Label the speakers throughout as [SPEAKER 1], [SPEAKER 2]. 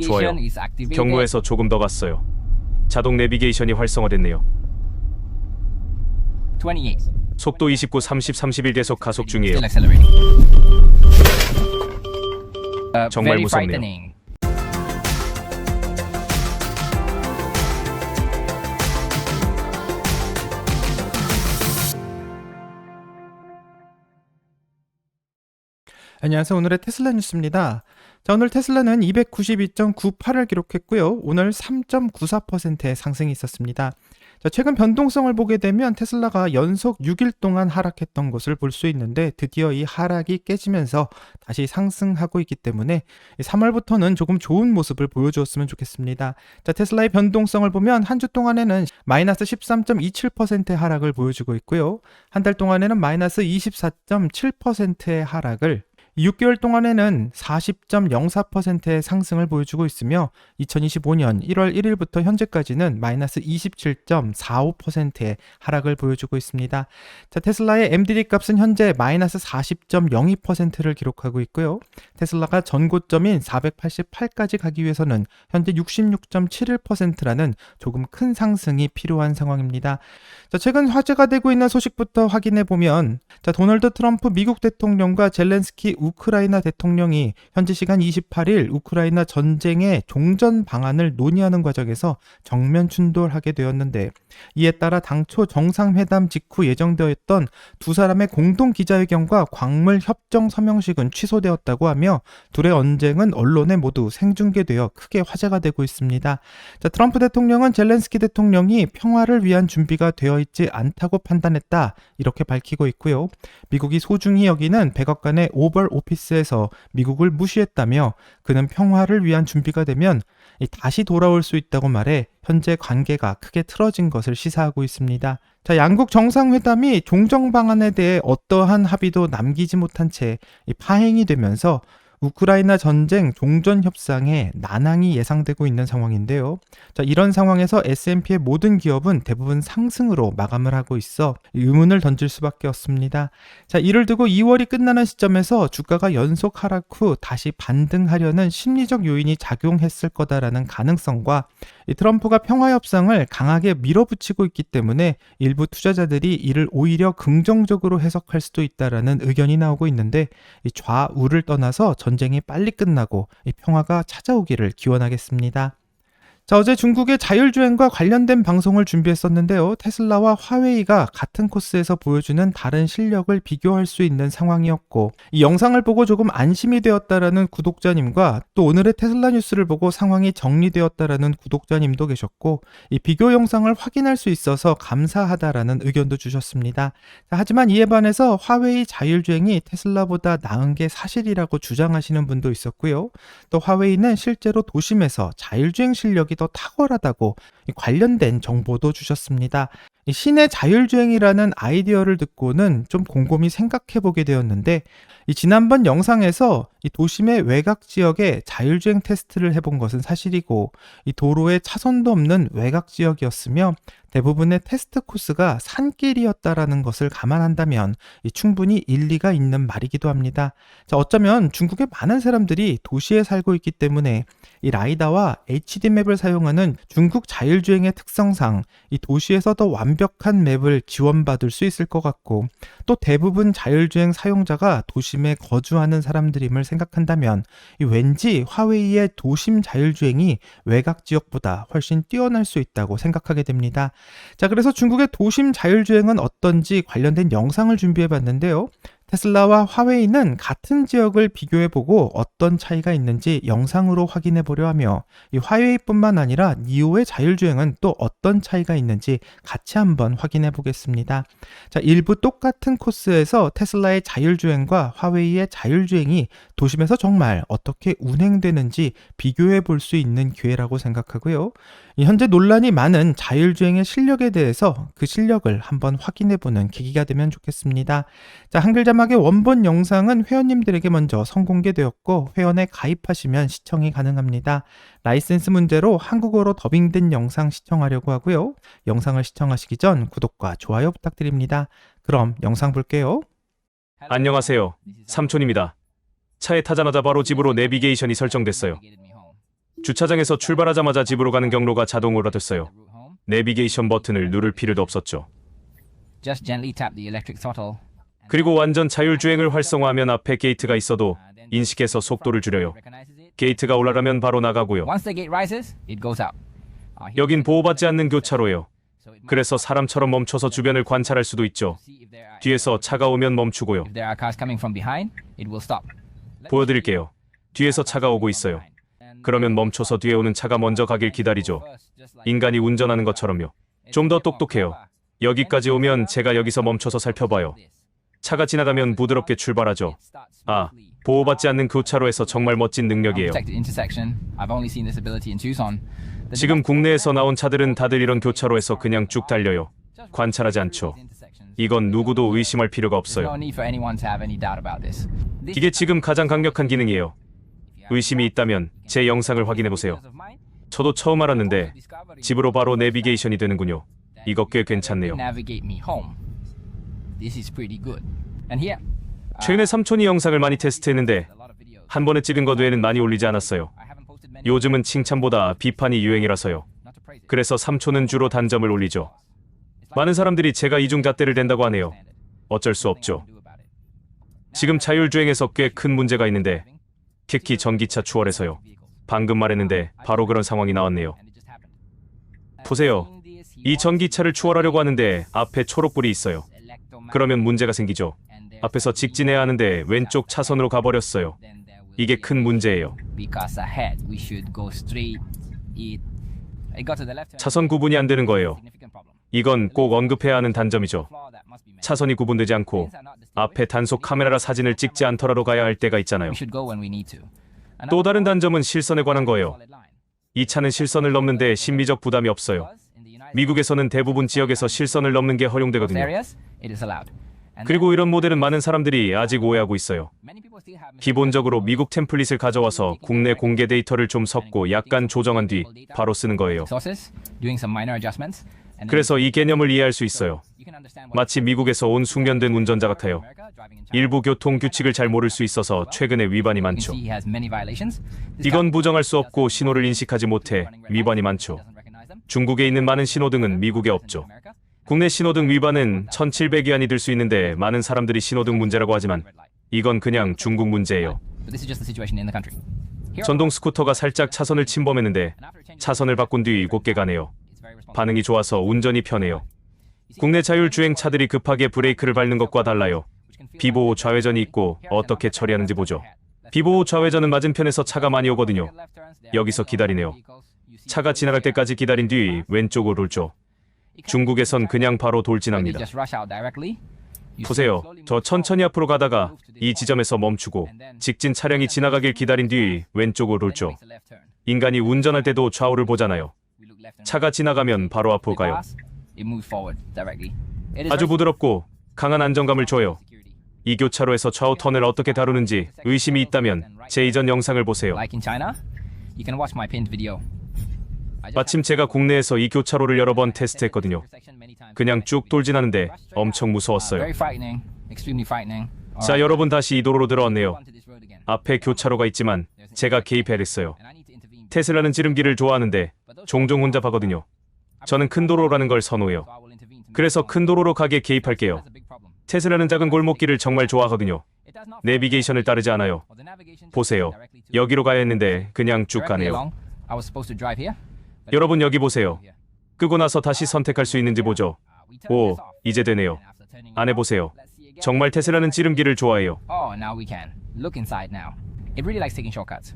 [SPEAKER 1] 좋아요. 경로에서 조금 더 갔어요. 자동 내비게이션이 활성화됐네요. 속도 29, 30, 31 계속 가속 중이에요. 정말 무섭네요.
[SPEAKER 2] 안녕하세요. 오늘의 테슬라 뉴스입니다. 자, 오늘 테슬라는 292.98을 기록했고요. 오늘 3.94%의 상승이 있었습니다. 자, 최근 변동성을 보게 되면 테슬라가 연속 6일 동안 하락했던 것을 볼 수 있는데 드디어 이 하락이 깨지면서 다시 상승하고 있기 때문에 3월부터는 조금 좋은 모습을 보여주었으면 좋겠습니다. 자, 테슬라의 변동성을 보면 한 주 동안에는 마이너스 13.27%의 하락을 보여주고 있고요. 한 달 동안에는 마이너스 24.7%의 하락을 6개월 동안에는 40.04%의 상승을 보여주고 있으며 2025년 1월 1일부터 현재까지는 마이너스 27.45%의 하락을 보여주고 있습니다. 자, 테슬라의 MDD 값은 현재 마이너스 40.02%를 기록하고 있고요. 테슬라가 전고점인 488까지 가기 위해서는 현재 66.71%라는 조금 큰 상승이 필요한 상황입니다. 자, 최근 화제가 되고 있는 소식부터 확인해 보면 자, 도널드 트럼프 미국 대통령과 젤렌스키 우크라이나 대통령이 현지 시간 28일 우크라이나 전쟁의 종전 방안을 논의하는 과정에서 정면 충돌하게 되었는데 이에 따라 당초 정상회담 직후 예정되었던 두 사람의 공동 기자회견과 광물 협정 서명식은 취소되었다고 하며 둘의 언쟁은 언론에 모두 생중계되어 크게 화제가 되고 있습니다. 자, 트럼프 대통령은 젤렌스키 대통령이 평화를 위한 준비가 되어 있지 않다고 판단했다 이렇게 밝히고 있고요. 미국이 소중히 여기는 백악관의 오벌 오피스에서 미국을 무시했다며 그는 평화를 위한 준비가 되면 다시 돌아올 수 있다고 말해 현재 관계가 크게 틀어진 것을 시사하고 있습니다. 자, 양국 정상회담이 종전 방안에 대해 어떠한 합의도 남기지 못한 채 파행이 되면서 우크라이나 전쟁 종전 협상에 난항이 예상되고 있는 상황인데요. 자, 이런 상황에서 S&P의 모든 기업은 대부분 상승으로 마감을 하고 있어 의문을 던질 수밖에 없습니다. 자, 이를 두고 2월이 끝나는 시점에서 주가가 연속 하락 후 다시 반등하려는 심리적 요인이 작용했을 거다라는 가능성과 트럼프가 평화 협상을 강하게 밀어붙이고 있기 때문에 일부 투자자들이 이를 오히려 긍정적으로 해석할 수도 있다라는 의견이 나오고 있는데 좌우를 떠나서 전쟁이 빨리 끝나고 평화가 찾아오기를 기원하겠습니다. 자, 어제 중국의 자율주행과 관련된 방송을 준비했었는데요. 테슬라와 화웨이가 같은 코스에서 보여주는 다른 실력을 비교할 수 있는 상황이었고 이 영상을 보고 조금 안심이 되었다라는 구독자님과 또 오늘의 테슬라 뉴스를 보고 상황이 정리되었다라는 구독자님도 계셨고 이 비교 영상을 확인할 수 있어서 감사하다라는 의견도 주셨습니다. 자, 하지만 이에 반해서 화웨이 자율주행이 테슬라보다 나은 게 사실이라고 주장하시는 분도 있었고요. 또 화웨이는 실제로 도심에서 자율주행 실력이 더 탁월하다고 관련된 정보도 주셨습니다. 시내 자율주행이라는 아이디어를 듣고는 좀 곰곰이 생각해보게 되었는데 지난번 영상에서 이 도심의 외곽 지역에 자율주행 테스트를 해본 것은 사실이고 이 도로에 차선도 없는 외곽 지역이었으며 대부분의 테스트 코스가 산길이었다라는 것을 감안한다면 충분히 일리가 있는 말이기도 합니다. 자, 어쩌면 중국의 많은 사람들이 도시에 살고 있기 때문에 이 라이다와 HD맵을 사용하는 중국 자율주행의 특성상 이 도시에서 더 완벽한 맵을 지원받을 수 있을 것 같고 또 대부분 자율주행 사용자가 도심에 거주하는 사람들임을 생각한다면 왠지 화웨이의 도심 자율주행이 외곽 지역보다 훨씬 뛰어날 수 있다고 생각하게 됩니다. 자, 그래서 중국의 도심 자율주행은 어떤지 관련된 영상을 준비해 봤는데요. 테슬라와 화웨이는 같은 지역을 비교해보고 어떤 차이가 있는지 영상으로 확인해보려 하며 이 화웨이뿐만 아니라 니오의 자율주행은 또 어떤 차이가 있는지 같이 한번 확인해보겠습니다. 자, 일부 똑같은 코스에서 테슬라의 자율주행과 화웨이의 자율주행이 도심에서 정말 어떻게 운행되는지 비교해볼 수 있는 기회라고 생각하고요. 현재 논란이 많은 자율주행의 실력에 대해서 그 실력을 한번 확인해보는 계기가 되면 좋겠습니다. 자, 한글 자막의 원본 영상은 회원님들에게 먼저 선공개되었고 회원에 가입하시면 시청이 가능합니다. 라이센스 문제로 한국어로 더빙된 영상 시청하려고 하고요. 영상을 시청하시기 전 구독과 좋아요 부탁드립니다. 그럼 영상 볼게요.
[SPEAKER 1] 안녕하세요. 삼촌입니다. 차에 타자마자 바로 집으로 내비게이션이 설정됐어요. 주차장에서 출발하자마자 집으로 가는 경로가 자동으로 됐어요. 내비게이션 버튼을 누를 필요도 없었죠.
[SPEAKER 3] Just gently tap the electric throttle.
[SPEAKER 1] 그리고 완전 자율주행을 활성화하면 앞에 게이트가 있어도 인식해서 속도를 줄여요. 게이트가 올라가면 바로 나가고요.
[SPEAKER 3] Once the gate rises, it goes out.
[SPEAKER 1] 여긴 보호받지 않는 교차로예요. 그래서 사람처럼 멈춰서 주변을 관찰할 수도 있죠. 뒤에서 차가 오면 멈추고요.
[SPEAKER 3] If there are cars coming from behind, it will stop.
[SPEAKER 1] 보여드릴게요. 뒤에서 차가 오고 있어요. 그러면 멈춰서 뒤에 오는 차가 먼저 가길 기다리죠. 인간이 운전하는 것처럼요. 좀 더 똑똑해요. 여기까지 오면 제가 여기서 멈춰서 살펴봐요. 차가 지나가면 부드럽게 출발하죠. 아, 보호받지 않는 교차로에서 정말 멋진 능력이에요.
[SPEAKER 3] Protected intersection. I've only seen this ability in Tucson.
[SPEAKER 1] 지금 국내에서 나온 차들은 다들 이런 교차로에서 그냥 쭉 달려요. 관찰하지 않죠. 이건 누구도 의심할 필요가
[SPEAKER 3] No
[SPEAKER 1] 없어요.
[SPEAKER 3] need for anyone to have any doubt about this.
[SPEAKER 1] 이게 지금 가장 강력한 기능이에요. 의심이 있다면 제 영상을 확인해보세요. 저도 처음 알았는데 집으로 바로 내비게이션이 되는군요. 이거 꽤 괜찮네요.
[SPEAKER 3] Navigate me home. This is pretty good. And here,
[SPEAKER 1] 최근에 삼촌이 영상을 많이 테스트했는데 한 번에 찍은 것 외에는 많이 올리지 않았어요.
[SPEAKER 3] I haven't posted many.
[SPEAKER 1] 요즘은 칭찬보다 비판이 유행이라서요.
[SPEAKER 3] Not to praise it.
[SPEAKER 1] 그래서 삼촌은 주로 단점을 올리죠. 많은 사람들이 제가 이중잣대를 댄다고 하네요. 어쩔 수 없죠. 지금 자율주행에서 꽤 큰 문제가 있는데 특히 전기차 추월에서요. 방금 말했는데 바로 그런 상황이 나왔네요. 보세요. 이 전기차를 추월하려고 하는데 앞에 초록불이 있어요. 그러면 문제가 생기죠. 앞에서 직진해야 하는데 왼쪽 차선으로 가버렸어요. 이게 큰 문제예요.
[SPEAKER 3] Because ahead we should go straight. It got to the left turn.
[SPEAKER 1] 차선 구분이 안 되는 거예요.
[SPEAKER 3] Significant problem.
[SPEAKER 1] 이건 꼭 언급해야 하는 단점이죠.
[SPEAKER 3] Flaw that must be met.
[SPEAKER 1] 차선이 구분되지 않고 앞에 단속 카메라라 사진을 찍지 않더라도 가야 할 때가 있잖아요.
[SPEAKER 3] We should go when we need to.
[SPEAKER 1] 또 다른 단점은 실선에 관한 거예요. 이 차는 실선을 넘는데 심리적 부담이 없어요. 미국에서는 대부분 지역에서 실선을 넘는 게 허용되거든요.
[SPEAKER 3] areas, it is allowed.
[SPEAKER 1] 그리고 이런 모델은 많은 사람들이 아직 오해하고 있어요.
[SPEAKER 3] Many people still have
[SPEAKER 1] 기본적으로 미국 템플릿을 가져와서 국내 공개 데이터를 좀 섞고 약간 조정한 뒤 바로 쓰는 거예요.
[SPEAKER 3] sources, doing some minor adjustments. And then
[SPEAKER 1] 그래서 이 개념을 이해할 수 있어요.
[SPEAKER 3] you can understand what
[SPEAKER 1] 마치 미국에서 온 숙련된 운전자 같아요.
[SPEAKER 3] America driving in China.
[SPEAKER 1] 일부 교통 규칙을 잘 모를 수 있어서 최근에 위반이
[SPEAKER 3] You can
[SPEAKER 1] 많죠.
[SPEAKER 3] see he has many violations. This
[SPEAKER 1] 이건
[SPEAKER 3] guy
[SPEAKER 1] 부정할 수 없고 신호를 인식하지 못해 위반이 많죠.
[SPEAKER 3] doesn't recognize them.
[SPEAKER 1] 중국에 있는 많은 신호등은 미국에 없죠.
[SPEAKER 3] America.
[SPEAKER 1] 국내 신호등 위반은 1,700위안이 들 수 있는데 많은 사람들이 신호등 문제라고 하지만 이건 그냥 중국 문제예요.
[SPEAKER 3] But this is just the situation in the country. Here,
[SPEAKER 1] 전동 스쿠터가 살짝 차선을 침범했는데
[SPEAKER 3] and after changing
[SPEAKER 1] 차선을 바꾼 뒤 곧게 가네요.
[SPEAKER 3] it's very responsive.
[SPEAKER 1] 반응이 좋아서 운전이 편해요. 국내 자율주행 차들이 급하게 브레이크를 밟는 것과 달라요.
[SPEAKER 3] Which can feel
[SPEAKER 1] 비보호 좌회전이 있고 어떻게 처리하는지 보죠. 비보호 좌회전은 맞은편에서 차가 많이 오거든요. 여기서 기다리네요. 차가 지나갈 때까지 기다린 뒤 왼쪽으로 돌죠. 중국에선 그냥 바로 돌진합니다. 보세요. 저 천천히 앞으로 가다가 이 지점에서 멈추고 직진 차량이 지나가길 기다린 뒤 왼쪽으로 돌죠. 인간이 운전할 때도 좌우를 보잖아요. 차가 지나가면 바로 앞으로 가요. 아주 부드럽고 강한 안정감을 줘요. 이 교차로에서 좌우 턴을 어떻게 다루는지 의심이 있다면 제 이전 영상을 보세요.
[SPEAKER 3] Like in China, you can watch my pinned video.
[SPEAKER 1] 마침 제가 국내에서 이 교차로를 여러 번 테스트했거든요. 그냥 쭉 돌진하는데 엄청 무서웠어요.
[SPEAKER 3] Very frightening, extremely frightening.
[SPEAKER 1] 자, 여러분 다시 이 도로로 들어왔네요.
[SPEAKER 3] Onto this road again.
[SPEAKER 1] 앞에 교차로가 있지만 제가 개입해야 됐어요.
[SPEAKER 3] And I need to intervene.
[SPEAKER 1] 테슬라는 지름길을 좋아하는데 종종 혼잡하거든요. 저는 큰 도로라는 걸 선호해요.
[SPEAKER 3] So I will intervene to
[SPEAKER 1] 그래서 큰 도로로 가게 개입할게요.
[SPEAKER 3] That's a big problem.
[SPEAKER 1] 테슬라는 작은 골목길을 정말 좋아하거든요.
[SPEAKER 3] It does not
[SPEAKER 1] 내비게이션을 따르지 않아요.
[SPEAKER 3] follow the navigation
[SPEAKER 1] 보세요.
[SPEAKER 3] directly to
[SPEAKER 1] 여기로 가야 했는데 그냥 쭉
[SPEAKER 3] directly
[SPEAKER 1] 가네요.
[SPEAKER 3] along. I was supposed to drive here. but
[SPEAKER 1] 여러분 여기 보세요.
[SPEAKER 3] here.
[SPEAKER 1] 끄고 나서 다시 선택할 수 있는지 보죠.
[SPEAKER 3] We turned
[SPEAKER 1] 오,
[SPEAKER 3] this off.
[SPEAKER 1] 이제 되네요.
[SPEAKER 3] And after turning it
[SPEAKER 1] 안에
[SPEAKER 3] off,
[SPEAKER 1] 보세요.
[SPEAKER 3] let's see again.
[SPEAKER 1] 정말 테슬라는 지름길을 좋아해요.
[SPEAKER 3] Oh, now we can. Look inside now. It really likes taking shortcuts.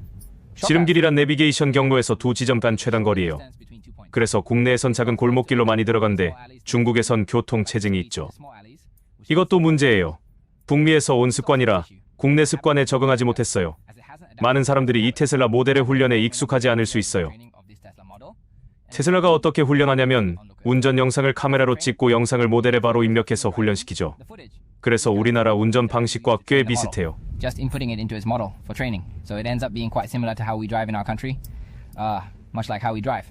[SPEAKER 1] 지름길이란 내비게이션 경로에서 두 지점 간 최단 거리예요.
[SPEAKER 3] Distance between 2 points.
[SPEAKER 1] 그래서 국내에선 작은 골목길로 많이 들어가는데 중국에선 교통 체증이 있죠.
[SPEAKER 3] Small alleys, which
[SPEAKER 1] 이것도 문제예요. 북미에서 온 습관이라 국내 습관에 적응하지 못했어요.
[SPEAKER 3] as it hasn't adapted
[SPEAKER 1] 많은 사람들이 이 테슬라 모델의 훈련에 익숙하지 않을 수 있어요.
[SPEAKER 3] training of this Tesla model.
[SPEAKER 1] 테슬라가 어떻게 훈련하냐면 운전 영상을 카메라로 찍고 영상을 모델에 바로 입력해서 훈련시키죠.
[SPEAKER 3] The footage,
[SPEAKER 1] 그래서 우리나라 운전 방식과 꽤 비슷해요.
[SPEAKER 3] just inputting it into its model for training. So it ends up being quite similar to how we drive in our country, much like how we drive.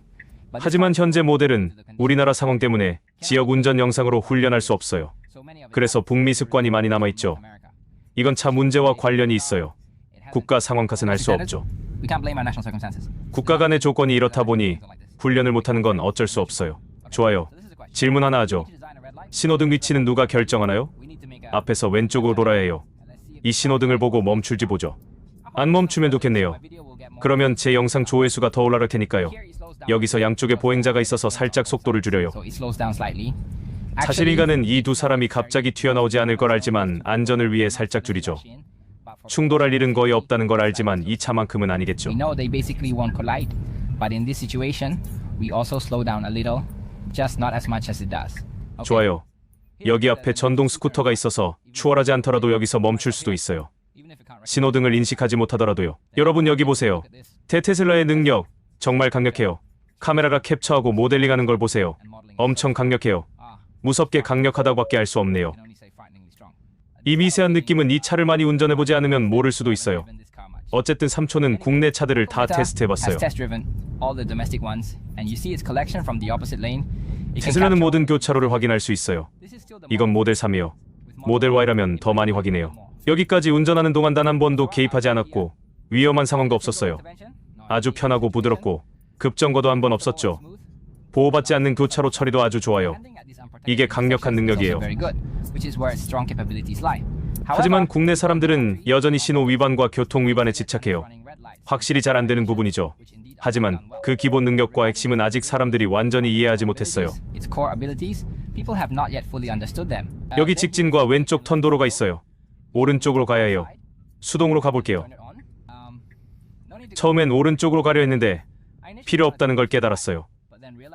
[SPEAKER 3] But this
[SPEAKER 1] 하지만
[SPEAKER 3] one-
[SPEAKER 1] 현재 모델은 우리나라 상황 때문에 지역 운전 영상으로 훈련할 수 없어요.
[SPEAKER 3] so many of it
[SPEAKER 1] 그래서 북미 습관이 많이 남아있죠.
[SPEAKER 3] America.
[SPEAKER 1] 이건 차 문제와 관련이 있어요.
[SPEAKER 3] It hasn't
[SPEAKER 1] 국가 상황 탓은 할 수 없죠.
[SPEAKER 3] We can't blame our national circumstances.
[SPEAKER 1] 국가 간의 조건이 이렇다 보니 훈련을 못하는 건 어쩔 수 없어요. 좋아요. 질문 하나 하죠. 신호등 위치는 누가 결정하나요? 앞에서 왼쪽으로 돌아야 해요. 이 신호등을 보고 멈출지 보죠. 안 멈추면 좋겠네요. 그러면 제 영상 조회수가 더 올라갈 테니까요. 여기서 양쪽에 보행자가 있어서 살짝 속도를 줄여요.
[SPEAKER 3] So it slows down slightly.
[SPEAKER 1] 사실 이가는 이 두 사람이 갑자기 튀어나오지 않을 걸 알지만 안전을 위해 살짝 줄이죠. 충돌할 일은 거의 없다는 걸 알지만 이 차만큼은 아니겠죠.
[SPEAKER 3] We know they basically won't collide, but in this situation, we also slow down a little, just not as much as it does.
[SPEAKER 1] 좋아요. 여기 앞에 전동 스쿠터가 있어서 추월하지 않더라도 여기서 멈출 수도 있어요. 신호등을 인식하지 못하더라도요. 여러분 여기 보세요. 테슬라의 능력 정말 강력해요. 카메라가 캡처하고 모델링하는 걸 보세요. 엄청 강력해요. 무섭게 강력하다고밖에 할 수 없네요. 이 미세한 느낌은 이 차를 많이 운전해보지 않으면 모를 수도 있어요. 어쨌든 삼촌은 국내 차들을 다 테스트해봤어요. 테슬라는 모든 교차로를 확인할 수 있어요. 이건 모델 3이요. 모델 Y라면 더 많이 확인해요. 여기까지 운전하는 동안 단 한 번도 개입하지 않았고 위험한 상황도 없었어요. 아주 편하고 부드럽고 급정거도 한 번 없었죠. 보호받지 않는 교차로 처리도 아주 좋아요. 이게 강력한 능력이에요. 하지만 국내 사람들은 여전히 신호 위반과 교통 위반에 집착해요. 확실히 잘 안 되는 부분이죠. 하지만 그 기본 능력과 핵심은 아직 사람들이 완전히 이해하지 못했어요. 여기 직진과 왼쪽 턴도로가 있어요. 오른쪽으로 가야 해요. 수동으로 가볼게요. 처음엔 오른쪽으로 가려 했는데 필요 없다는 걸 깨달았어요.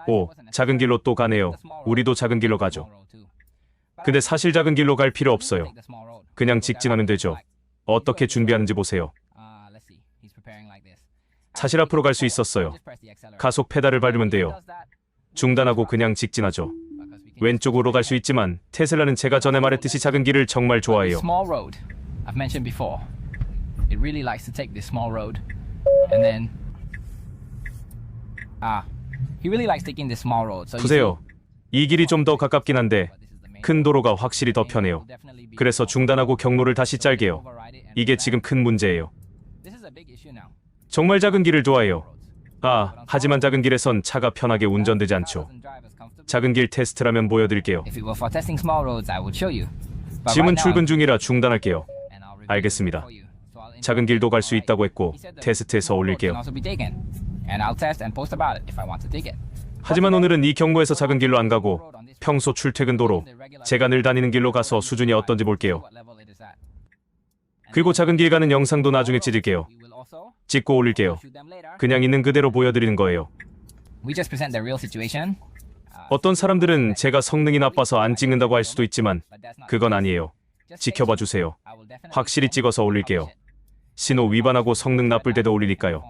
[SPEAKER 1] 오, 작은 길로 또 가네요. 우리도 작은 길로 가죠. 근데 사실 작은 길로 갈 필요 없어요. 그냥 직진하면 되죠. 어떻게 준비하는지 보세요. 사실 앞으로 갈 수 있었어요. 가속 페달을 밟으면 돼요. 중단하고 그냥 직진하죠. 왼쪽으로 갈 수 있지만 테슬라는 제가 전에 말했듯이 작은 길을 정말 좋아해요.
[SPEAKER 3] Small road. I've mentioned before. It really likes to take this small road, and then he really likes taking this small road. So
[SPEAKER 1] 보세요. 이 길이 좀 더 가깝긴 한데 큰 도로가 확실히 더 편해요. 그래서 중단하고 경로를 다시 짤게요. 이게 지금 큰 문제예요. 정말 작은 길을 좋아해요. 하지만 작은 길에선 차가 편하게 운전되지 않죠. 작은 길 테스트라면 보여드릴게요. 지금은 출근 중이라 중단할게요. 알겠습니다. 작은 길도 갈 수 있다고 했고 테스트해서 올릴게요. 하지만 오늘은 이 경로에서 작은 길로 안 가고 평소 출퇴근 도로, 제가 늘 다니는 길로 가서 수준이 어떤지 볼게요. 그리고 작은 길 가는 영상도 나중에 찍을게요. 찍고 올릴게요. 그냥 있는 그대로 보여드리는 거예요. 어떤 사람들은 제가 성능이 나빠서 안 찍는다고 할 수도 있지만 그건 아니에요. 지켜봐 주세요. 확실히 찍어서 올릴게요. 신호 위반하고 성능 나쁠 때도 올리니까요.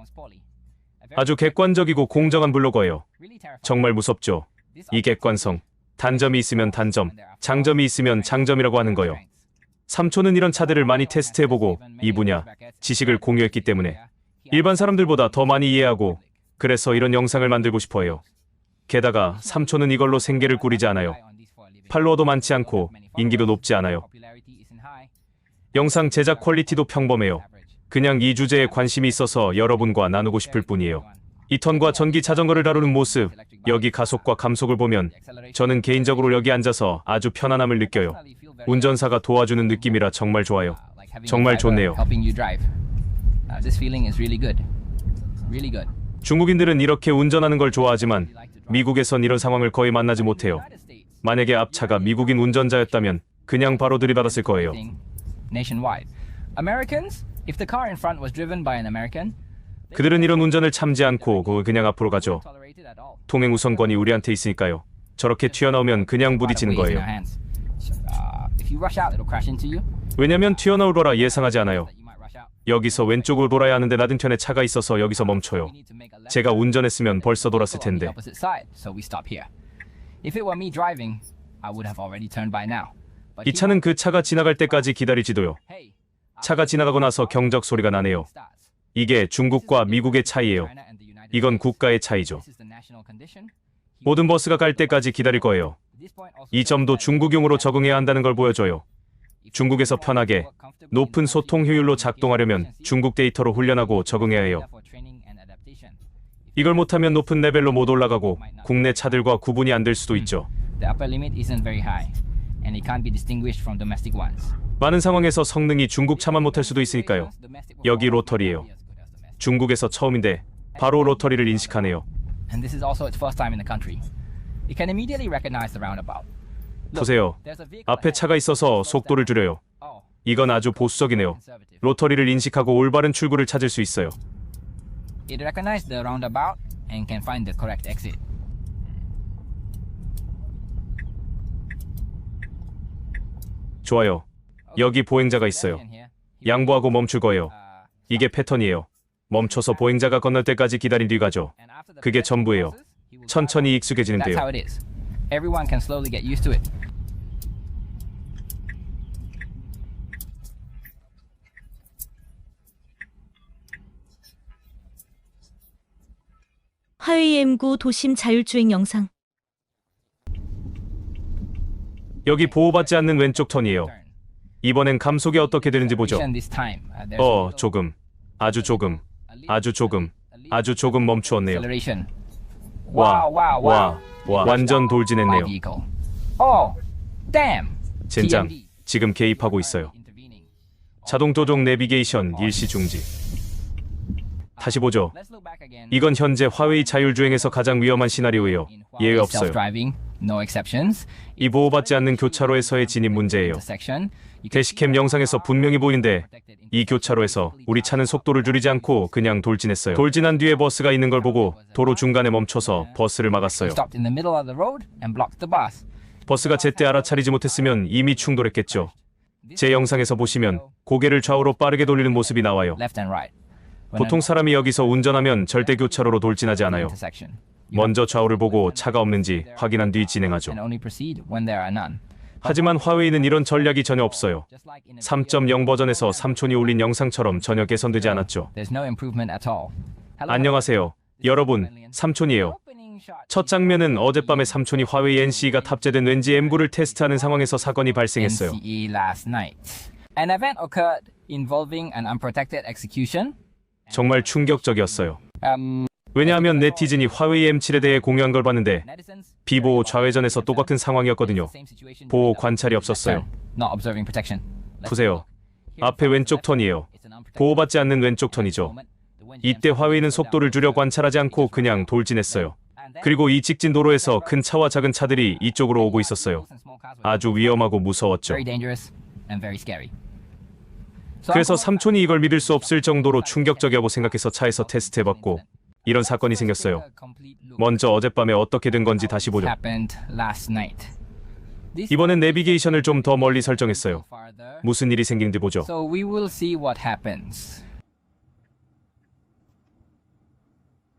[SPEAKER 1] 아주 객관적이고 공정한 블로거예요. 정말 무섭죠? 이 객관성. 단점이 있으면 단점, 장점이 있으면 장점이라고 하는 거요. 삼촌은 이런 차들을 많이 테스트해보고 이 분야, 지식을 공유했기 때문에 일반 사람들보다 더 많이 이해하고 그래서 이런 영상을 만들고 싶어요. 게다가 삼촌은 이걸로 생계를 꾸리지 않아요. 팔로워도 많지 않고 인기도 높지 않아요. 영상 제작 퀄리티도 평범해요. 그냥 이 주제에 관심이 있어서 여러분과 나누고 싶을 뿐이에요. 2턴과 전기 자전거를 다루는 모습, 여기 가속과 감속을 보면 저는 개인적으로 여기 앉아서 아주 편안함을 느껴요. 운전사가 도와주는 느낌이라 정말 좋아요. 정말 좋네요. 중국인들은 이렇게 운전하는 걸 좋아하지만 미국에선 이런 상황을 거의 만나지 못해요. 만약에 앞차가 미국인 운전자였다면 그냥 바로 들이받았을 거예요. 그들은 이런 운전을 참지 않고 그냥 앞으로 가죠. 통행 우선권이 우리한테 있으니까요. 저렇게 튀어나오면 그냥 부딪히는 거예요. 왜냐면 튀어나올 거라 예상하지 않아요. 여기서 왼쪽으로 돌아야 하는데 낮은편에 차가 있어서 여기서 멈춰요. 제가 운전했으면 벌써 돌았을 텐데. 이 차는 그 차가 지나갈 때까지 기다리지도요. 차가 지나가고 나서 경적 소리가 나네요. 이게 중국과 미국의 차이예요. 이건 국가의 차이죠. 모든 버스가 갈 때까지 기다릴 거예요. 이 점도 중국용으로 적응해야 한다는 걸 보여줘요. 중국에서 편하게 높은 소통 효율로 작동하려면 중국 데이터로 훈련하고 적응해야 해요. 이걸 못하면 높은 레벨로 못 올라가고 국내 차들과 구분이 안 될 수도 있죠.
[SPEAKER 3] The upper limit isn't very high, and it can't be distinguished from domestic ones.
[SPEAKER 1] 많은 상황에서 성능이 중국 차만 못할 수도 있으니까요. 여기 로터리예요. 중국에서 처음인데 바로 로터리를 인식하네요.
[SPEAKER 3] And this is also its first time in the country. It can immediately recognize the roundabout.
[SPEAKER 1] 보세요.
[SPEAKER 3] There's a vehicle
[SPEAKER 1] 앞에 차가 있어서 속도를 줄여요.
[SPEAKER 3] Oh,
[SPEAKER 1] 이건 아주 보수적이네요.
[SPEAKER 3] conservative.
[SPEAKER 1] 로터리를 인식하고 올바른 출구를 찾을 수 있어요.
[SPEAKER 3] It recognized the roundabout and can find the correct exit.
[SPEAKER 1] 좋아요. 여기 보행자가 있어요. 양보하고 멈출 거예요. 이게 패턴이에요. 멈춰서 보행자가 건널 때까지 기다린 뒤 가죠. 그게 전부예요. 천천히 익숙해지는
[SPEAKER 3] That's
[SPEAKER 1] 데요.
[SPEAKER 3] how it is. Everyone can slowly get used to it.
[SPEAKER 4] 화웨이 M9 도심 자율주행 영상.
[SPEAKER 1] 여기 보호받지 않는 왼쪽 턴이에요.
[SPEAKER 3] Turn.
[SPEAKER 1] 이번엔 감속이 어떻게 되는지 보죠.
[SPEAKER 3] This time, there's a little-
[SPEAKER 1] 조금. 아주 조금. 아주 조금. 아주 조금 멈추었네요.
[SPEAKER 3] acceleration.
[SPEAKER 1] 와,
[SPEAKER 3] wow, wow.
[SPEAKER 1] 와, 완전
[SPEAKER 3] My
[SPEAKER 1] 돌진했네요.
[SPEAKER 3] vehicle. Oh, damn.
[SPEAKER 1] 젠장,
[SPEAKER 3] TMD.
[SPEAKER 1] 지금 개입하고 있어요.
[SPEAKER 3] Intervening.
[SPEAKER 1] 자동 조종 내비게이션 일시 중지. 다시 보죠.
[SPEAKER 3] Let's look back again.
[SPEAKER 1] 이건 현재 화웨이 자율주행에서 가장 위험한 시나리오예요. 예외 없어요.
[SPEAKER 3] Self-driving, no exceptions.
[SPEAKER 1] 이 보호받지 않는 교차로에서의 진입 문제예요.
[SPEAKER 3] Intersection. You can
[SPEAKER 1] 대시캠 영상에서 분명히 보이는데 이 교차로에서 우리 차는 속도를 줄이지 않고 그냥 돌진했어요. 돌진한 뒤에 버스가 있는 걸 보고 도로 중간에 멈춰서 버스를 막았어요.
[SPEAKER 3] stopped in the middle of the road and blocked the bus.
[SPEAKER 1] 버스가 제때 알아차리지 못했으면 이미 충돌했겠죠. 제 영상에서 보시면 고개를 좌우로 빠르게 돌리는 모습이 나와요.
[SPEAKER 3] Left and right.
[SPEAKER 1] 보통 사람이 여기서 운전하면 절대 교차로로 돌진하지 않아요.
[SPEAKER 3] Intersection.
[SPEAKER 1] 먼저 좌우를 보고 차가 없는지 확인한 뒤 진행하죠.
[SPEAKER 3] And only proceed when there are none.
[SPEAKER 1] 하지만 화웨이는 이런 전략이 전혀 없어요.
[SPEAKER 3] Just like in a
[SPEAKER 1] 3.0 버전에서 삼촌이 올린 영상처럼 전혀 개선되지 않았죠.
[SPEAKER 3] There's no improvement at all. Hello.
[SPEAKER 1] 안녕하세요. 여러분, 삼촌이에요.
[SPEAKER 3] Opening shot.
[SPEAKER 1] 첫 장면은 어젯밤에 삼촌이 화웨이 NC가 탑재된 왠지 M9를 테스트하는 상황에서 사건이 발생했어요.
[SPEAKER 3] NCE last night. An event occurred involving an unprotected execution.
[SPEAKER 1] 정말 충격적이었어요. 왜냐하면 네티즌이 화웨이 M7에 대해 공유한 걸 봤는데
[SPEAKER 3] Netizens.
[SPEAKER 1] 비보호 좌회전에서 똑같은 상황이었거든요.
[SPEAKER 3] Same situation.
[SPEAKER 1] 보호 관찰이 없었어요.
[SPEAKER 3] Not observing protection.
[SPEAKER 1] 보세요. 앞에 왼쪽 턴이에요. 보호받지 않는 왼쪽 턴이죠. 이때 화웨이는 속도를 줄여 관찰하지 않고 그냥 돌진했어요. 그리고 이 직진 도로에서 큰 차와 작은 차들이 이쪽으로 오고 있었어요. 아주 위험하고 무서웠죠.
[SPEAKER 3] Very dangerous and very scary.
[SPEAKER 1] 그래서 삼촌이 이걸 믿을 수 없을 정도로 충격적이라고 생각해서 차에서 테스트해봤고 이런 사건이 생겼어요. 먼저 어젯밤에 어떻게 된 건지 다시 보죠.
[SPEAKER 3] Happened last night.
[SPEAKER 1] 이번엔 내비게이션을 좀 더 멀리 설정했어요.
[SPEAKER 3] Farther.
[SPEAKER 1] 무슨 일이 생긴지 보죠.
[SPEAKER 3] So we will see what happens.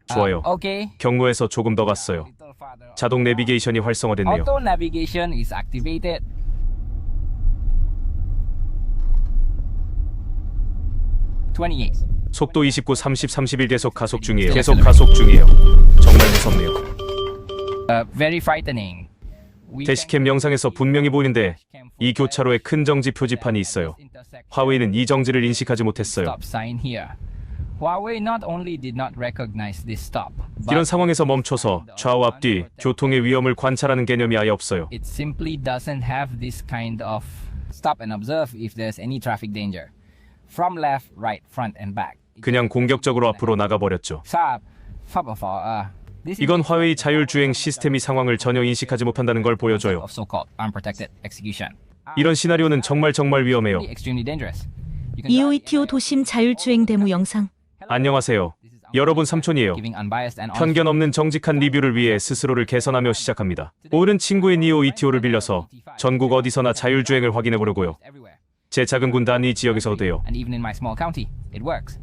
[SPEAKER 1] 좋아요.
[SPEAKER 3] Okay.
[SPEAKER 1] 경로에서 조금 더 갔어요.
[SPEAKER 3] Little farther.
[SPEAKER 1] 자동 내비게이션이 활성화됐네요.
[SPEAKER 3] Auto navigation is activated.
[SPEAKER 1] 속도 29, 30, 31 계속 가속 중이에요. 계속 가속 중이에요. 정말 무섭네요.
[SPEAKER 3] Very frightening. We
[SPEAKER 1] 대시캠 영상에서 분명히 보이는데 이 교차로에 큰 정지 표지판이 있어요. 화웨이는 이 정지를 인식하지 못했어요.
[SPEAKER 3] stop sign here. Huawei not only did not recognize this stop,
[SPEAKER 1] 이런
[SPEAKER 3] but
[SPEAKER 1] 상황에서 멈춰서 좌우 앞뒤 교통의 위험을 관찰하는 개념이 아예 없어요.
[SPEAKER 3] it simply doesn't have this kind of stop and observe if there's any traffic danger. From left, right, front, and back.
[SPEAKER 1] 그냥 공격적으로 앞으로 나가버렸죠. 이건 화웨이 자율주행 시스템이 상황을 전혀 인식하지 못한다는 걸 보여줘요.
[SPEAKER 3] of so-called unprotected execution.
[SPEAKER 1] 이런 시나리오는 정말 위험해요.
[SPEAKER 3] Extremely dangerous. You can
[SPEAKER 4] EOETO 도심 자율주행 데모 영상.
[SPEAKER 1] 안녕하세요. 여러분 삼촌이에요.
[SPEAKER 3] giving unbiased and
[SPEAKER 1] 편견 없는 정직한 리뷰를 위해 스스로를 개선하며 시작합니다. 오늘은 친구의 니오 ETO를 빌려서 전국 어디서나 자율주행을 확인해 보려고요.
[SPEAKER 3] everywhere.
[SPEAKER 1] 제 작은 군단 이 지역에서도 돼요.
[SPEAKER 3] And even in my small county, it works.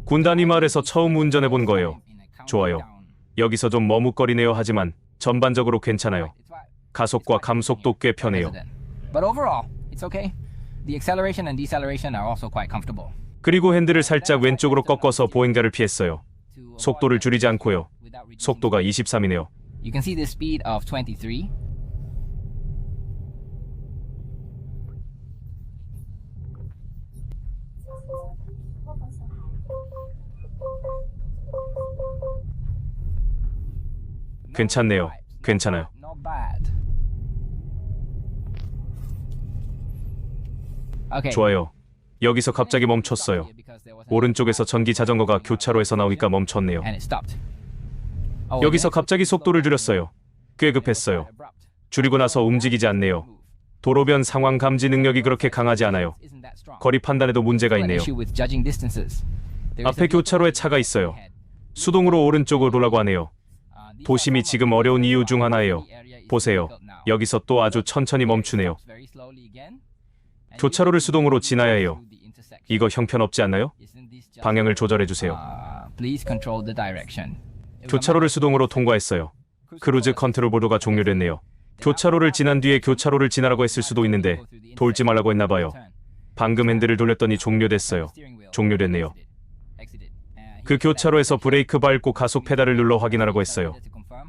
[SPEAKER 1] 군단 이 마을에서 처음 운전해 본 거예요. 좋아요. 여기서 좀 머뭇거리네요. 하지만 전반적으로 괜찮아요. 가속과 감속도 꽤 편해요.
[SPEAKER 3] But overall, it's okay. The acceleration and deceleration are also quite comfortable.
[SPEAKER 1] 그리고 핸들을 살짝 왼쪽으로 꺾어서 보행자를 피했어요. 속도를 줄이지 않고요. 속도가 23이네요.
[SPEAKER 3] You can see the speed of 23.
[SPEAKER 1] 괜찮네요. 괜찮아요.
[SPEAKER 3] Not bad. Okay.
[SPEAKER 1] 좋아요. 여기서 갑자기 멈췄어요. 오른쪽에서 전기 자전거가 교차로에서 나오니까 멈췄네요.
[SPEAKER 3] And it stopped. Oh,
[SPEAKER 1] 여기서
[SPEAKER 3] again?
[SPEAKER 1] 갑자기 속도를 줄였어요. 꽤 급했어요. 줄이고 나서 움직이지 않네요. 도로변 상황 감지 능력이 그렇게 강하지 않아요.
[SPEAKER 3] Isn't that strong?
[SPEAKER 1] 거리 판단에도 문제가
[SPEAKER 3] An
[SPEAKER 1] 있네요.
[SPEAKER 3] issue with judging distances. There is
[SPEAKER 1] 앞에
[SPEAKER 3] a
[SPEAKER 1] 교차로에 차가 있어요. 수동으로 오른쪽으로 오라고 하네요. 도심이 지금 어려운 이유 중 하나예요. 보세요. 여기서 또 아주 천천히 멈추네요. 교차로를 수동으로 지나야 해요. 이거 형편없지 않나요? 방향을 조절해 주세요.
[SPEAKER 3] Please control the direction.
[SPEAKER 1] 교차로를 수동으로 통과했어요. 크루즈 컨트롤 보도가 종료됐네요. 교차로를 지난 뒤에 교차로를 지나라고 했을 수도 있는데 돌지 말라고 했나 봐요. 방금 핸들을 돌렸더니 종료됐어요. 종료됐네요. 그 교차로에서 브레이크 밟고 가속 페달을 눌러 확인하라고 했어요.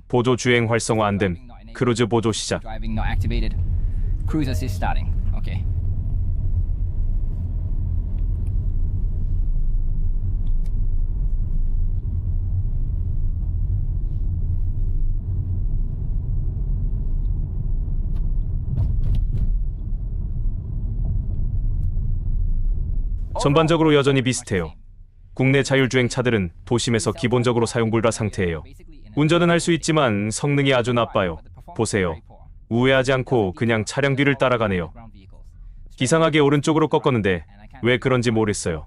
[SPEAKER 1] 보조 주행 활성화 안 됨. 크루즈 보조 시작.
[SPEAKER 3] Driving not activated. Cruise assist starting. Okay.
[SPEAKER 1] 전반적으로 여전히 비슷해요. 국내 자율주행 차들은 도심에서 기본적으로 사용 불가 상태예요. 운전은 할 수 있지만 성능이 아주 나빠요. 보세요. 우회하지 않고 그냥 차량 뒤를 따라가네요. 이상하게 오른쪽으로 꺾었는데 왜 그런지 모르겠어요.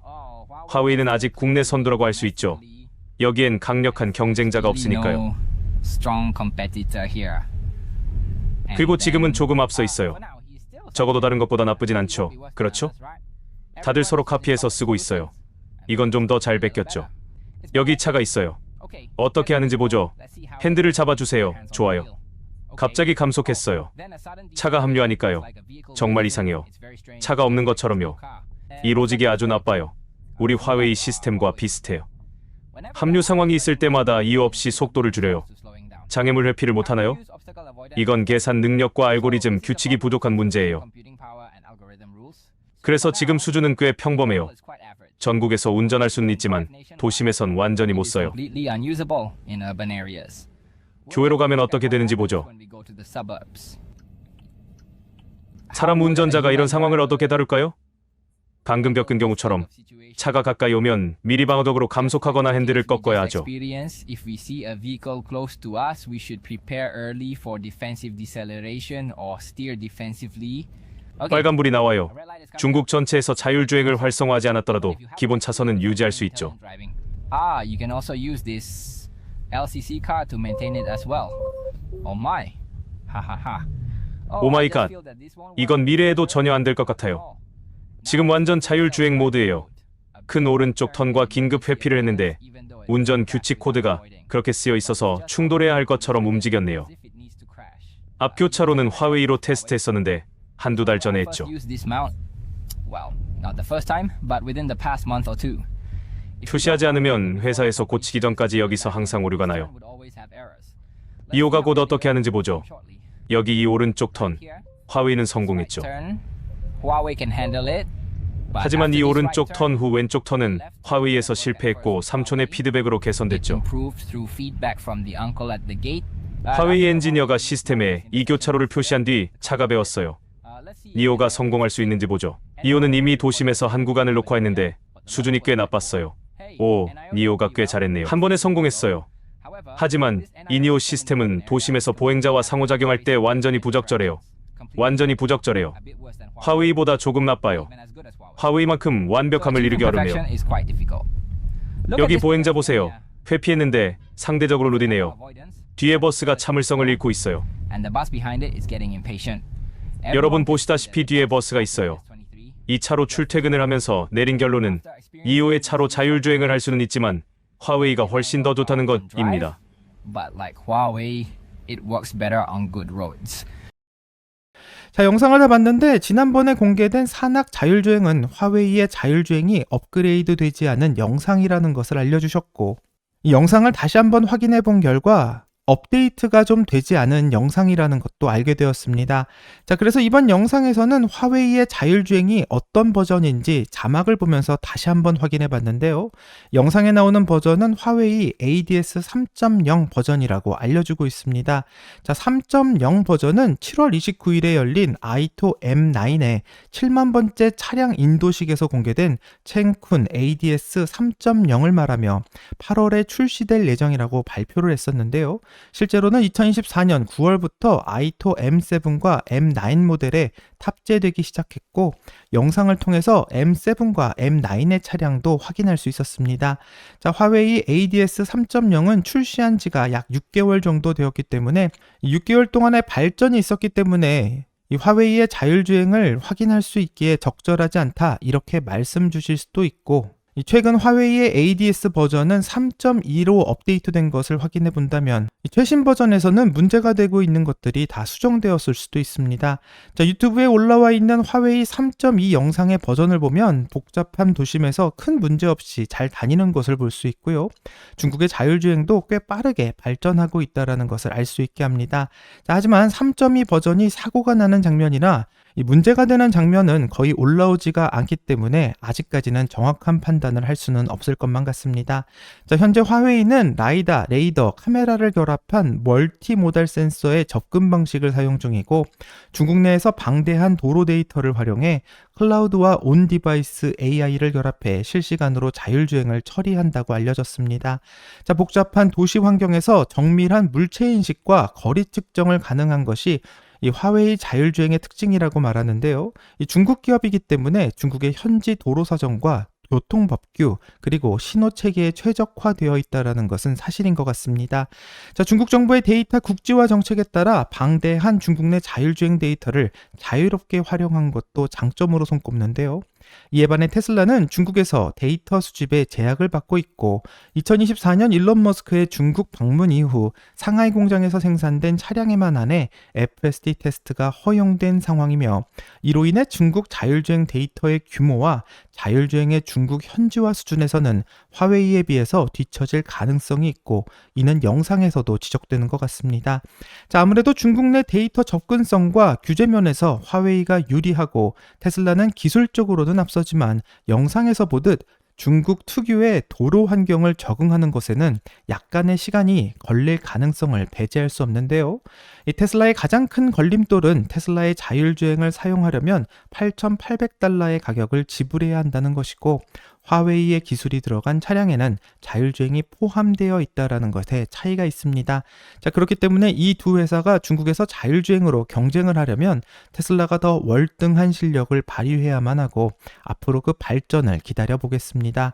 [SPEAKER 1] 화웨이는 아직 국내 선두라고 할 수 있죠. 여기엔 강력한 경쟁자가 없으니까요. 그리고 지금은 조금 앞서 있어요. 적어도 다른 것보다 나쁘진 않죠. 그렇죠? 다들 서로 카피해서 쓰고 있어요. 이건 좀 더 잘 베꼈죠. 여기 차가 있어요. 어떻게 하는지 보죠. 핸들을 잡아주세요. 좋아요. 갑자기 감속했어요. 차가 합류하니까요. 정말 이상해요. 차가 없는 것처럼요. 이 로직이 아주 나빠요. 우리 화웨이 시스템과 비슷해요. 합류 상황이 있을 때마다 이유 없이 속도를 줄여요. 장애물 회피를 못하나요? 이건 계산 능력과 알고리즘 규칙이 부족한 문제예요. 그래서 지금 수준은 꽤 평범해요. 전국에서 운전할 수는 있지만 도심에선 완전히 못 써요. 교외로 가면 어떻게 되는지 보죠. 사람 운전자가 이런 상황을 어떻게 다룰까요? 방금 겪은 경우처럼 차가 가까이 오면 미리 방어적으로 감속하거나 핸들을 꺾어야 하죠.
[SPEAKER 3] If we see a vehicle close to us, we should prepare early for defensive deceleration or steer defensively.
[SPEAKER 1] 빨간불이 나와요. 중국 전체에서 자율주행을 활성화하지 않았더라도 기본 차선은 유지할 수 있죠.
[SPEAKER 3] You can also use this LCC car to maintain it as well. Oh my. 하하하.
[SPEAKER 1] 오 마이 갓. 이건 미래에도 전혀 안 될 것 같아요. 지금 완전 자율주행 모드예요. 큰 오른쪽 턴과 긴급 회피를 했는데 운전 규칙 코드가 그렇게 쓰여 있어서 충돌해야 할 것처럼 움직였네요. 앞 교차로는 화웨이로 테스트했었는데 한두 달 전에 했죠. 표시하지 않으면 회사에서 고치기 전까지 여기서 항상 오류가 나요. 이호가 곧 어떻게 하는지 보죠. 여기 이 오른쪽 턴, 화웨이는 성공했죠. 하지만 이 오른쪽 턴 후 왼쪽 턴은 화웨이에서 실패했고 삼촌의 피드백으로 개선됐죠. 화웨이 엔지니어가 시스템에 이 교차로를 표시한 뒤 차가 배웠어요. 니오가 성공할 수 있는지 보죠. 니오는 이미 도심에서 한 구간을 녹화했는데 수준이 꽤 나빴어요. 오, 니오가 꽤 잘했네요. 한 번에 성공했어요. 하지만 이 니오 시스템은 도심에서 보행자와 상호작용할 때 완전히 부적절해요. 완전히 부적절해요. 화웨이보다 조금 나빠요. 화웨이만큼 완벽함을 이루기 어렵네요. 여기 보행자 보세요. 회피했는데 상대적으로 느리네요. 뒤에 버스가 참을성을 잃고 있어요. 여러분 보시다시피 뒤에 버스가 있어요. 이 차로 출퇴근을 하면서 내린 결론은 이후의 차로 자율주행을 할 수는 있지만 화웨이가 훨씬 더 좋다는 것입니다.
[SPEAKER 2] 자, 영상을 다 봤는데 지난번에 공개된 산악 자율주행은 화웨이의 자율주행이 업그레이드 되지 않은 영상이라는 것을 알려주셨고 이 영상을 다시 한번 확인해 본 결과 업데이트가 좀 되지 않은 영상이라는 것도 알게 되었습니다. 자, 그래서 이번 영상에서는 화웨이의 자율주행이 어떤 버전인지 자막을 보면서 다시 한번 확인해 봤는데요. 영상에 나오는 버전은 화웨이 ADS 3.0 버전이라고 알려주고 있습니다. 자, 3.0 버전은 7월 29일에 열린 아이토 M9의 7만 번째 차량 인도식에서 공개된 첸쿤 ADS 3.0을 말하며 8월에 출시될 예정이라고 발표를 했었는데요. 실제로는 2024년 9월부터 아이토 M7과 M9 모델에 탑재되기 시작했고 영상을 통해서 M7과 M9의 차량도 확인할 수 있었습니다. 자, 화웨이 ADS 3.0은 출시한 지가 약 6개월 정도 되었기 때문에 이 6개월 동안의 발전이 있었기 때문에 이 화웨이의 자율주행을 확인할 수 있기에 적절하지 않다 이렇게 말씀 주실 수도 있고 최근 화웨이의 ADS 버전은 3.2로 업데이트된 것을 확인해 본다면 최신 버전에서는 문제가 되고 있는 것들이 다 수정되었을 수도 있습니다. 자, 유튜브에 올라와 있는 화웨이 3.2 영상의 버전을 보면 복잡한 도심에서 큰 문제 없이 잘 다니는 것을 볼 수 있고요. 중국의 자율주행도 꽤 빠르게 발전하고 있다는 것을 알 수 있게 합니다. 자, 하지만 3.2 버전이 사고가 나는 장면이나 이 문제가 되는 장면은 거의 올라오지가 않기 때문에 아직까지는 정확한 판단을 할 수는 없을 것만 같습니다. 자, 현재 화웨이는 라이다, 레이더, 카메라를 결합한 멀티모달 센서의 접근 방식을 사용 중이고 중국 내에서 방대한 도로 데이터를 활용해 클라우드와 온 디바이스 AI를 결합해 실시간으로 자율주행을 처리한다고 알려졌습니다. 자, 복잡한 도시 환경에서 정밀한 물체 인식과 거리 측정을 가능한 것이 이 화웨이 자율주행의 특징이라고 말하는데요. 이 중국 기업이기 때문에 중국의 현지 도로 사정과 교통법규 그리고 신호체계에 최적화되어 있다는 것은 사실인 것 같습니다. 자, 중국 정부의 데이터 국지화 정책에 따라 방대한 중국 내 자율주행 데이터를 자유롭게 활용한 것도 장점으로 손꼽는데요. 이에 반해 테슬라는 중국에서 데이터 수집에 제약을 받고 있고 2024년 일론 머스크의 중국 방문 이후 상하이 공장에서 생산된 차량에만 한해 FSD 테스트가 허용된 상황이며 이로 인해 중국 자율주행 데이터의 규모와 자율주행의 중국 현지화 수준에서는 화웨이에 비해서 뒤처질 가능성이 있고 이는 영상에서도 지적되는 것 같습니다. 자, 아무래도 중국 내 데이터 접근성과 규제 면에서 화웨이가 유리하고 테슬라는 기술적으로는 앞서지만 영상에서 보듯 중국 특유의 도로 환경을 적응하는 것에는 약간의 시간이 걸릴 가능성을 배제할 수 없는데요. 이 테슬라의 가장 큰 걸림돌은 테슬라의 자율주행을 사용하려면 $8,800의 가격을 지불해야 한다는 것이고 화웨이의 기술이 들어간 차량에는 자율주행이 포함되어 있다는 것에 차이가 있습니다. 자, 그렇기 때문에 이 두 회사가 중국에서 자율주행으로 경쟁을 하려면 테슬라가 더 월등한 실력을 발휘해야만 하고 앞으로 그 발전을 기다려 보겠습니다.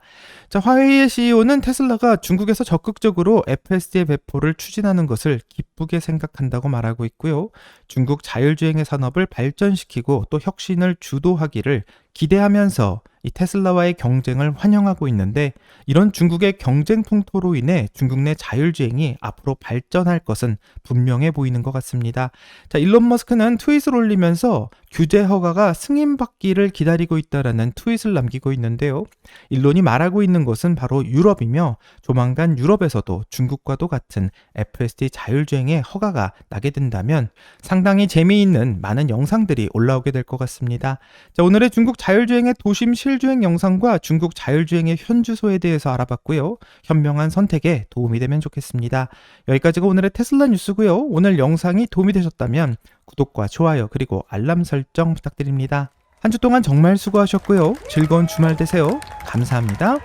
[SPEAKER 2] 자, 화웨이의 CEO는 테슬라가 중국에서 적극적으로 FSD 배포를 추진하는 것을 기쁘게 생각한다고 말하고 있고요. 중국 자율주행의 산업을 발전시키고 또 혁신을 주도하기를 기대하면서 이 테슬라와의 경쟁을 환영하고 있는데 이런 중국의 경쟁 풍토로 인해 중국 내 자율주행이 앞으로 발전할 것은 분명해 보이는 것 같습니다. 자, 일론 머스크는 트윗을 올리면서 규제 허가가 승인받기를 기다리고 있다라는 트윗을 남기고 있는데요. 일론이 말하고 있는 것은 바로 유럽이며 조만간 유럽에서도 중국과도 같은 FSD 자율주행의 허가가 나게 된다면 상당히 재미있는 많은 영상들이 올라오게 될 것 같습니다. 자, 오늘의 중국 자율주행의 도심 실주행 영상과 중국 자율주행의 현주소에 대해서 알아봤고요. 현명한 선택에 도움이 되면 좋겠습니다. 여기까지가 오늘의 테슬라 뉴스고요. 오늘 영상이 도움이 되셨다면 구독과 좋아요 그리고 알람 설정 부탁드립니다. 한 주 동안 정말 수고하셨고요. 즐거운 주말 되세요. 감사합니다.